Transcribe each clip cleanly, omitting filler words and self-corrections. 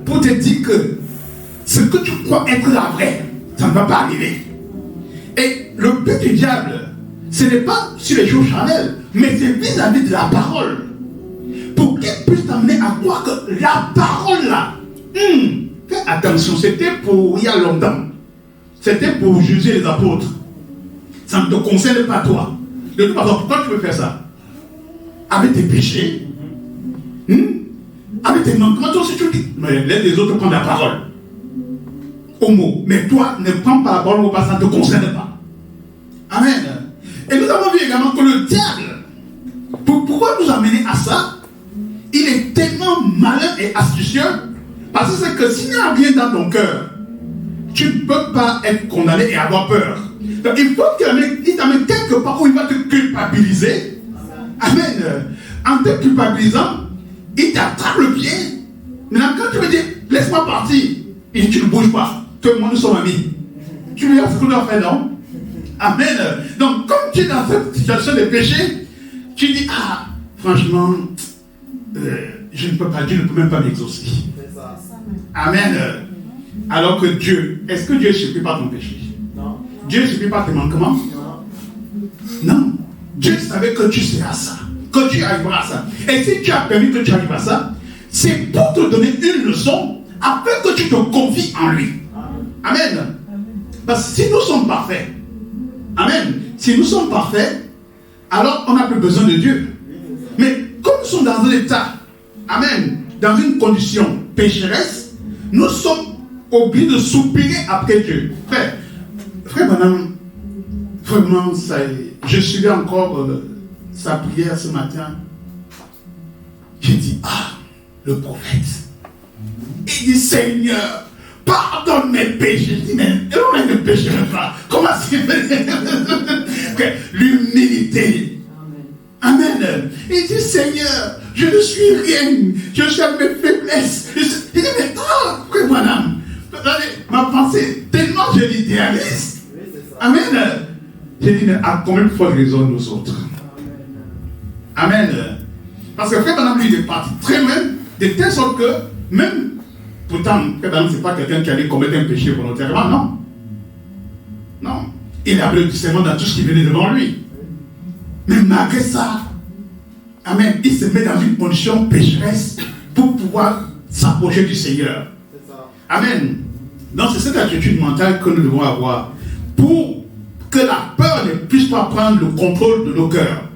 pour te dire que ce que tu crois être la vraie, ça ne va pas arriver. Et le but du diable, ce n'est pas sur les choses charnelles, mais c'est vis-à-vis de la parole. Pour qu'il puisse t'amener à croire que la parole là, fais attention, c'était pour il y a longtemps. C'était pour juger les apôtres. Ça ne te concerne pas toi. De toute façon, pourquoi tu veux faire ça? Avec tes péchés, avec tes manquements, toi aussi tu dis. Mais les autres prennent la parole. Au mot. Mais toi, ne prends pas la parole au mot parce que ça ne te concerne pas. Amen. Et nous avons vu également que le diable, pourquoi nous amener à ça? Il est tellement malin et astucieux, parce que c'est que s'il n'y a rien dans ton cœur, tu ne peux pas être condamné et avoir peur. Donc il faut qu'il t'amène quelque part où il va te culpabiliser. Amen. En te culpabilisant, il t'attrape le pied. Maintenant, quand tu me dis, laisse-moi partir, il dit, tu ne bouges pas. Toi et moi, nous sommes amis. Tu verras ce que nous avons fait, non? Amen. Donc, comme tu es dans cette situation de péché, tu dis, ah, franchement, je ne peux pas, Dieu ne peut même pas m'exaucer. Amen. Alors que Dieu, est-ce que Dieu ne surprit pas ton péché? Non. Dieu ne surprit pas tes manquements? Non. Non. Dieu savait que tu seras ça, que tu arriveras à ça. Et si tu as permis que tu arrives à ça, c'est pour te donner une leçon afin que tu te confies en lui. Amen. Parce que si nous sommes parfaits, amen, si nous sommes parfaits, alors on n'a plus besoin de Dieu. Mais comme nous sommes dans un état, amen, dans une condition pécheresse, nous sommes obligés de soupirer après Dieu. Frère madame, vraiment, je suivais encore sa prière ce matin. J'ai dit, ah, le prophète. Il dit, Seigneur, pardonne mes péchés. Je dis, mais on ne pécherait pas. Comment c'est fait? L'humilité. Amen. Il dit, Seigneur, je ne suis rien. Je suis à mes faiblesses. Il dit, mais frère madame, ma pensée, tellement je l'idéalise. Amen. J'ai dit, mais à combien de fois raison nous autres? Amen. Parce que frère madame, lui, il est parti très loin, de telle sorte que, même, pourtant, frère madame, ce n'est pas quelqu'un qui allait commettre un péché volontairement, non. Non. Il avait le discernement dans tout ce qui venait devant lui. Mais malgré ça, amen, il se met dans une condition pécheresse pour pouvoir s'approcher du Seigneur. Amen. Donc c'est cette attitude mentale que nous devons avoir pour que la peur ne puisse pas prendre le contrôle de nos cœurs.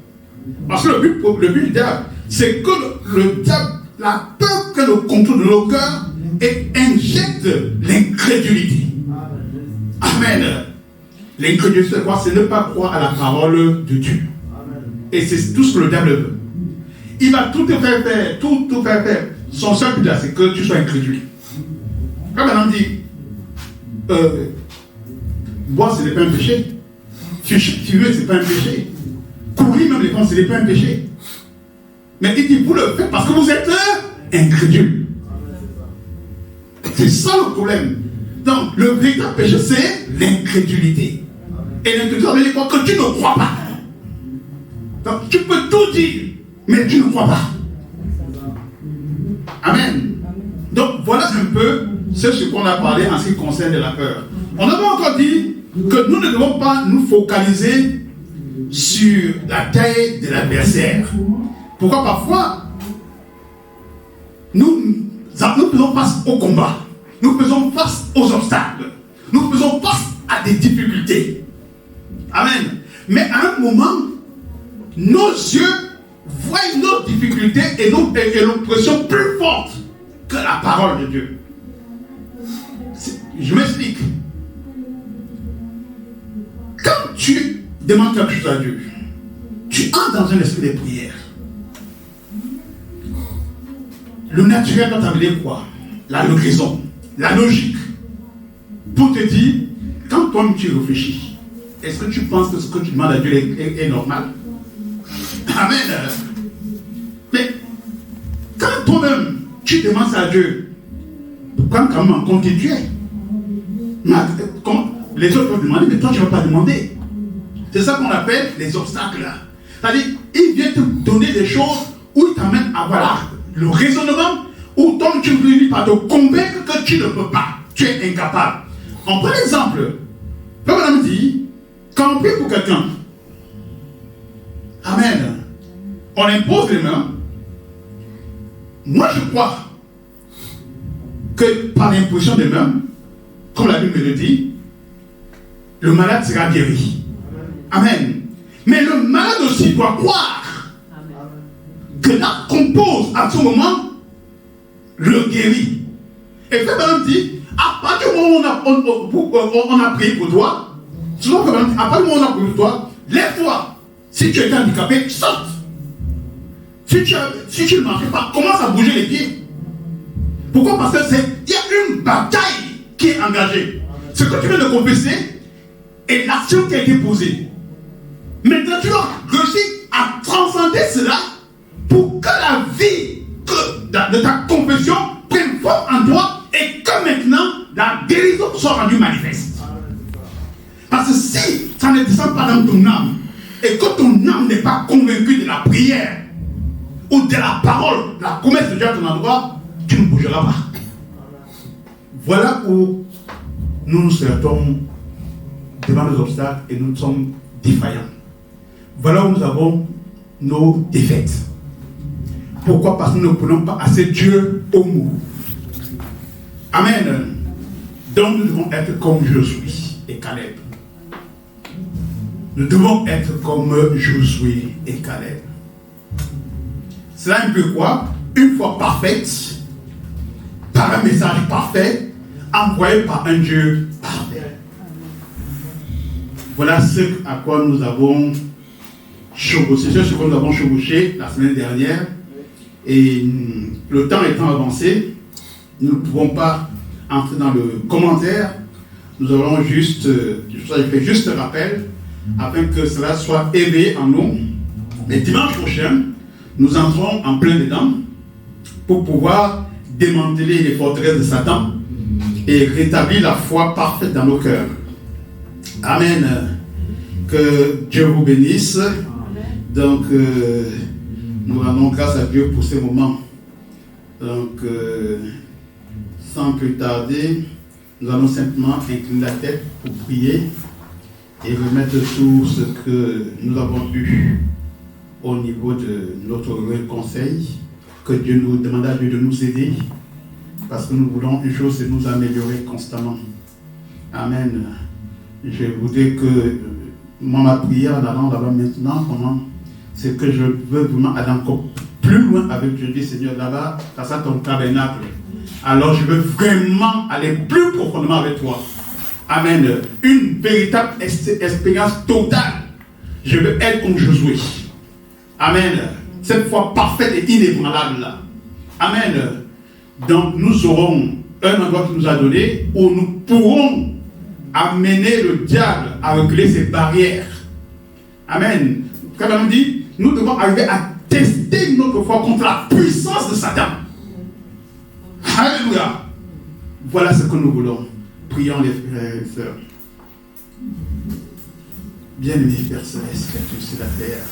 Parce que le but du diable, c'est que le diable, la peur que le contrôle de nos cœurs et injecte l'incrédulité. Amen. L'incrédulité, c'est quoi? C'est ne pas croire à la parole de Dieu. Et c'est tout ce que le diable veut. Il va tout te faire faire, tout faire faire. Son seul but là, c'est que tu sois incrédule. Quand madame dit, boire, ce n'est pas un péché. Fumer, ce n'est pas un péché. Courir même les gens, ce n'est pas un péché. Mais il dit, vous le faites parce que vous êtes incrédule. C'est ça le problème. Donc, le véritable péché, c'est l'incrédulité. Et l'incrédulité, ça veut dire quoi? Que tu ne crois pas. Donc, tu peux tout dire, mais tu ne crois pas. Amen. Donc, voilà un peu ce qu'on a parlé en ce qui concerne la peur. On avait encore dit que nous ne devons pas nous focaliser sur la taille de l'adversaire. Pourquoi parfois, nous faisons face au combat. Nous faisons face aux obstacles. Nous faisons face à des difficultés. Amen. Mais à un moment, nos yeux voient nos difficultés et l'oppression plus forte que la parole de Dieu. Je m'explique. Quand tu demandes quelque chose à Dieu, tu entres dans un esprit de prière. Le naturel doit t'amener quoi? La raison, la logique. Pour te dire, quand toi tu réfléchis, est-ce que tu penses que ce que tu demandes à Dieu est normal? Amen. Mais quand toi-même tu demandes à Dieu, comment compter Dieu? Les autres peuvent demander, mais toi tu ne vas pas demander. C'est ça qu'on appelle les obstacles. C'est-à-dire, il vient te donner des choses où il t'amène à avoir le raisonnement, ou tant que tu finis par te convaincre que tu ne peux pas, tu es incapable. On prend l'exemple. Comme madame dit, quand on prie pour quelqu'un, amen, on impose les mains. Moi je crois que par l'imposition des mains, comme la Bible me le dit, le malade sera guéri. Amen. Mais le malade aussi doit croire que l'acte qu'on pose à ce moment le guérit. Et fait madame dit, à partir du moment où on a prié pour toi, souvent à partir du moment où on a prié pour toi, lève-toi. Si tu es handicapé, saute. Si tu ne marches pas, commence à bouger les pieds. Pourquoi? Parce que il y a une bataille qui est engagée. Ce que tu viens de confesser est l'action qui a été posée. Maintenant, tu dois réussir à transcender cela pour que la vie de ta confession prenne forme en toi et que maintenant la guérison soit rendue manifeste. Parce que si ça ne descend pas dans ton âme et que ton âme n'est pas convaincue de la prière ou de la parole, de la promesse de Dieu à ton endroit, tu ne bougeras pas. Voilà où nous nous sortons devant les obstacles et nous sommes défaillants. Voilà où nous avons nos défaites. Pourquoi? Parce que nous ne prenons pas assez Dieu au mot. Amen. Donc nous devons être comme Josué et Caleb. Nous devons être comme Josué et Caleb. Cela implique quoi? Une foi parfaite, par un message parfait, envoyé par un Dieu parfait. Voilà ce à quoi nous avons chevauché, ce que nous avons chevauché la semaine dernière. Et le temps étant avancé, nous ne pouvons pas entrer dans le commentaire. Nous allons juste, je fais juste un rappel, afin que cela soit élevé en nous. Mais dimanche prochain, nous entrons en plein dedans pour pouvoir démanteler les forteresses de Satan et rétablir la foi parfaite dans nos cœurs. Amen. Que Dieu vous bénisse. Donc, nous rendons grâce à Dieu pour ces moments. Donc, sans plus tarder, nous allons simplement incliner la tête pour prier et remettre tout ce que nous avons eu au niveau de notre conseil. Que Dieu nous demande à Dieu de nous aider, parce que nous voulons une chose, c'est nous améliorer constamment. Amen. Je voudrais que ma prière en allant là-bas maintenant, c'est que je veux vraiment aller encore plus loin avec Dieu. Je dis, Seigneur, là-bas, ça sera ton tabernacle. Alors je veux vraiment aller plus profondément avec toi. Amen. Une véritable expérience totale. Je veux être comme Josué. Amen. Cette foi parfaite et inébranlable. Amen. Donc nous aurons un endroit qui nous a donné où nous pourrons amener le diable à reculer ses barrières. Amen. Comme on dit, nous devons arriver à tester notre foi contre la puissance de Satan. Alléluia. Voilà ce que nous voulons. Prions les frères et sœurs. Bien-aimé Père Céleste, qui es sur la terre,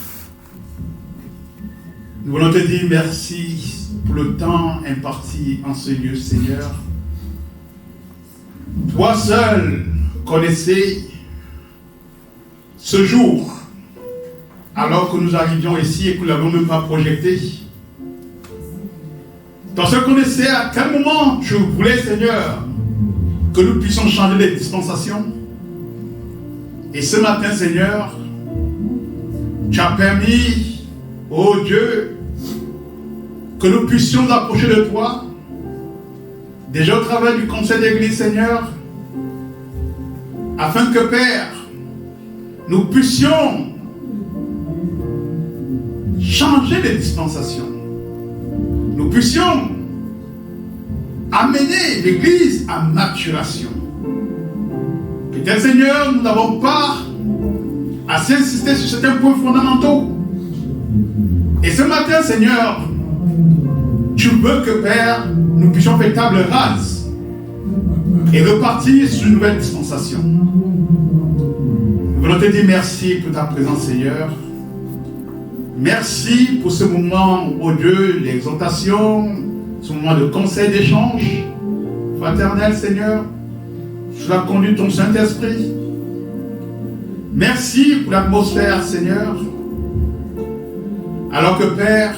nous voulons te dire merci pour le temps imparti en ce lieu, Seigneur. Toi seul connaissais ce jour, alors que nous arrivions ici et que nous ne l'avons même pas projeté. Toi seul connaissais à quel moment tu voulais, Seigneur, que nous puissions changer les dispensations. Et ce matin, Seigneur, tu as permis, oh Dieu, que nous puissions nous approcher de toi. Déjà au travail du conseil d'église, Seigneur, afin que, Père, nous puissions changer les dispensations. Nous puissions amener l'église à maturation. Peut-être, Seigneur, nous n'avons pas assez insisté sur certains points fondamentaux. Et ce matin, Seigneur, tu veux que, Père, nous puissions faire table rase et repartir sur une nouvelle dispensation. Nous voulons te dire merci pour ta présence, Seigneur. Merci pour ce moment, oh Dieu, l'exhortation, ce moment de conseil, d'échange fraternel, Seigneur, sous la conduite de ton Saint-Esprit. Merci pour l'atmosphère, Seigneur. Alors que, Père,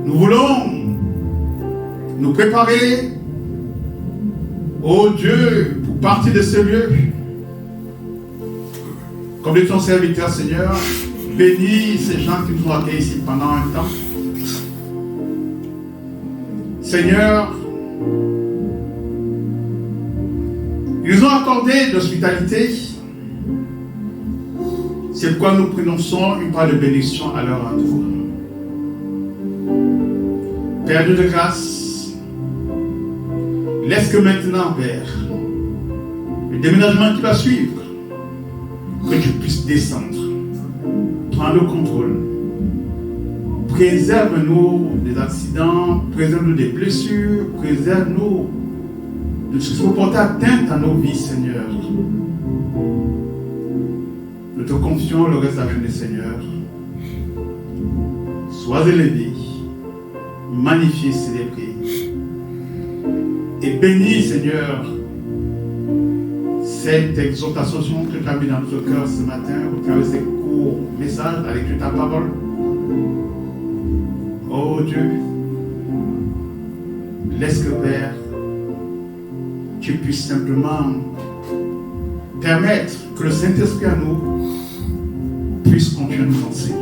nous voulons nous préparer, ô Dieu, pour partir de ce lieu. Comme de ton serviteur, Seigneur, bénis ces gens qui nous ont accueillis ici pendant un temps. Seigneur, ils nous ont accordé l'hospitalité. C'est pourquoi nous prononçons une parole de bénédiction à leur retour. Père Dieu de grâce, laisse que maintenant, Père, le déménagement qui va suivre, que tu puisses descendre, prends le contrôle, préserve-nous des accidents, préserve-nous des blessures, préserve-nous de ce qui peut porter atteinte à nos vies, Seigneur. Nous te confions le reste de la journée, Seigneur. Sois élevé, magnifié, célébré. Et bénis, Seigneur, cette exhortation que tu as mis dans notre cœur ce matin, au travers de ces courts messages, avec ta parole. Oh Dieu, laisse que, Père, tu puisses simplement permettre que le Saint-Esprit à nous puisse continuer à nous enseigner.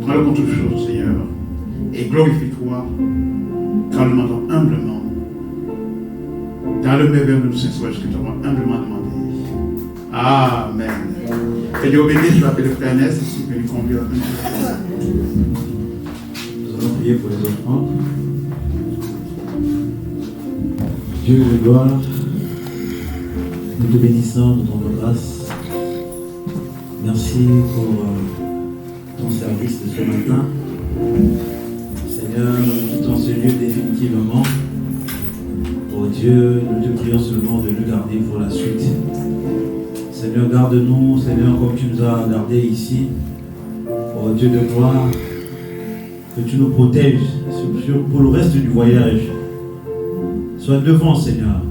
Prends le contrôle de choses, Seigneur, et glorifie-toi, car nous demandons humblement, dans le merveilleux de nous, Saint-Sauveur, que tu as humblement demandé. Amen. Que Dieu bénisse, je m'appelle le frère Ernest, ici, que lui conduire à nous allons prier pour les offrandes. Dieu de gloire, nous te bénissons, nous te rendons grâce. Merci pour ton service de ce matin. Seigneur, nous quittons ce lieu définitivement. Oh Dieu, nous te prions seulement de nous garder pour la suite. Seigneur, garde-nous, Seigneur, comme tu nous as gardés ici. Oh Dieu de gloire, que tu nous protèges pour le reste du voyage. Sois devant, Seigneur.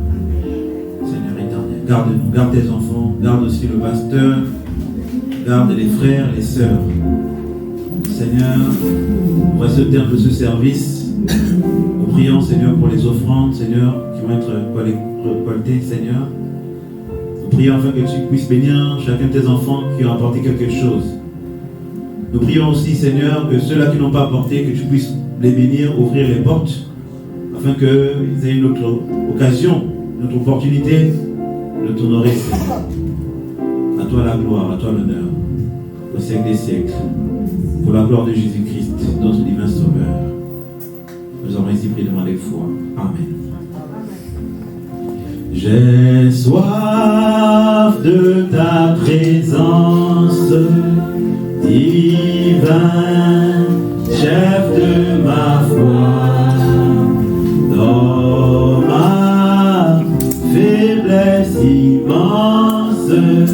Seigneur éternel, garde-nous, garde tes enfants, garde aussi le pasteur, garde les frères, les sœurs. Seigneur, voici le terme de ce service. Nous prions, Seigneur, pour les offrandes, Seigneur, qui vont être récoltées, Seigneur. Nous prions afin que tu puisses bénir chacun de tes enfants qui ont apporté quelque chose. Nous prions aussi, Seigneur, que ceux-là qui n'ont pas apporté, que tu puisses les bénir, ouvrir les portes, afin qu'ils aient une autre occasion, une autre opportunité de t'honorer, Seigneur. À toi la gloire, à toi l'honneur, au siècle des siècles, pour la gloire de Jésus-Christ, notre divin Sauveur. Nous avons ici prié devant avec foi. Amen. J'ai soif de ta présence, divin chef de ma foi, dans ma faiblesse immense, que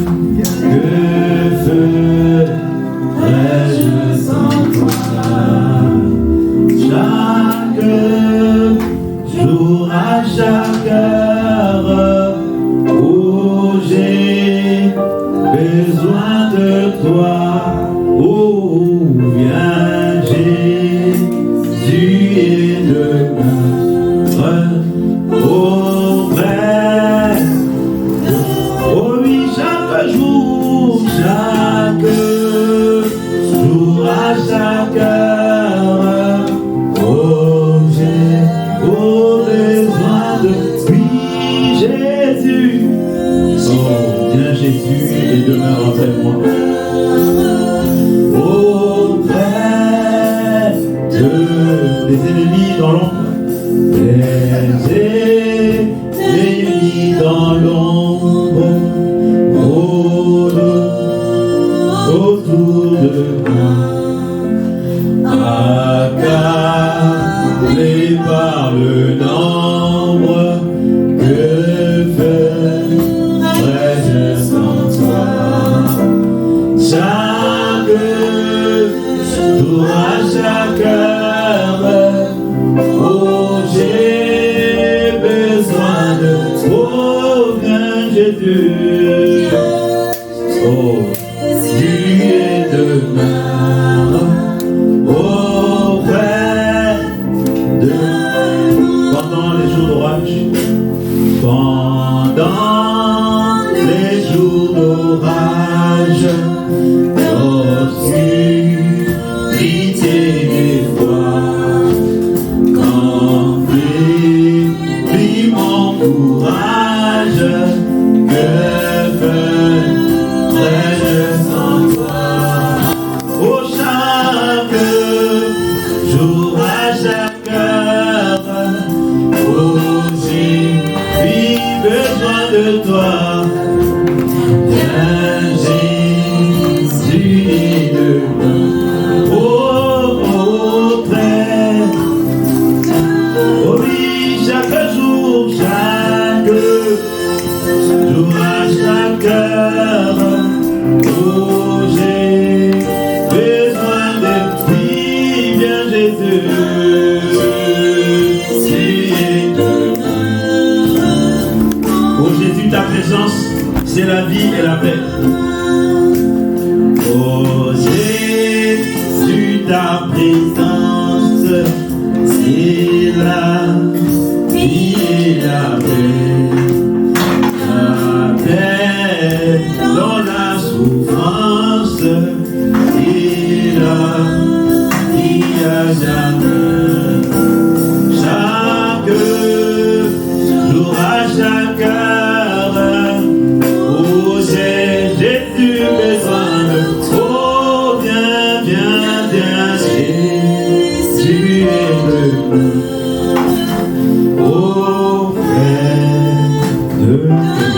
ferais-je sans toi? Chaque jour à chaque heure où j'ai besoin de toi, oh viens Jésus et demeure auprès. Oh oui, chaque jour à chaque heure, oh j'ai besoin de lui, Jésus. Oh, viens Jésus et demeure auprès de moi. Auprès des ennemis dans l'ombre, des ennemis dans l'ombre, autour de moi, accablé par le nombre, que ferais-je sans toi? Chaque jour à chaque heure, Jésus. Oh, nuit et demeure auprès de pendant les jours d'orage. Pendant les jours d'orage, l'obscurité des fois, quand faiblit mon courage, que ferais-je sans toi? Oh, chaque jour, à chaque heure, oh, j'ai besoin de toi. Viens Jésus de auprès. Oh oui, chaque jour, à chaque heure, oh j'ai besoin de lui. Viens Jésus. Ta présence, c'est la vie et la paix. Oh Jésus, ta présence, c'est la vie et la paix. La paix dans la souffrance et la vie à jamais. Chaque jour, à chaque heure, oh, j'ai Jésus besoin de oh, viens, viens, viens, Jésus est venu auprès de nous.